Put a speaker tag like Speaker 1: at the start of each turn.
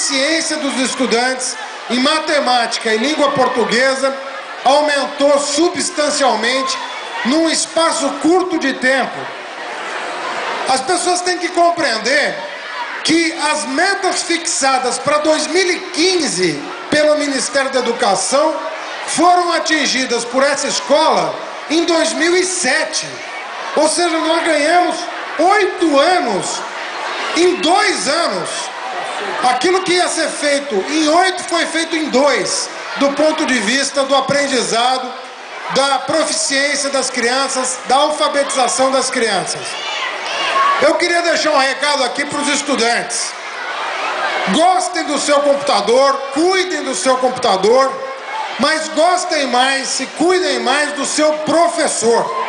Speaker 1: eficiência dos estudantes em matemática e língua portuguesa aumentou substancialmente num espaço curto de tempo. As pessoas têm que compreender que as metas fixadas para 2015 pelo Ministério da Educação foram atingidas por essa escola em 2007. Ou seja, nós ganhamos 8 anos em 2 anos. Aquilo que ia ser feito em 8 foi feito em 2, do ponto de vista do aprendizado, da proficiência das crianças, da alfabetização das crianças. Eu queria deixar um recado aqui para os estudantes. Gostem do seu computador, cuidem do seu computador, mas gostem mais e cuidem mais do seu professor.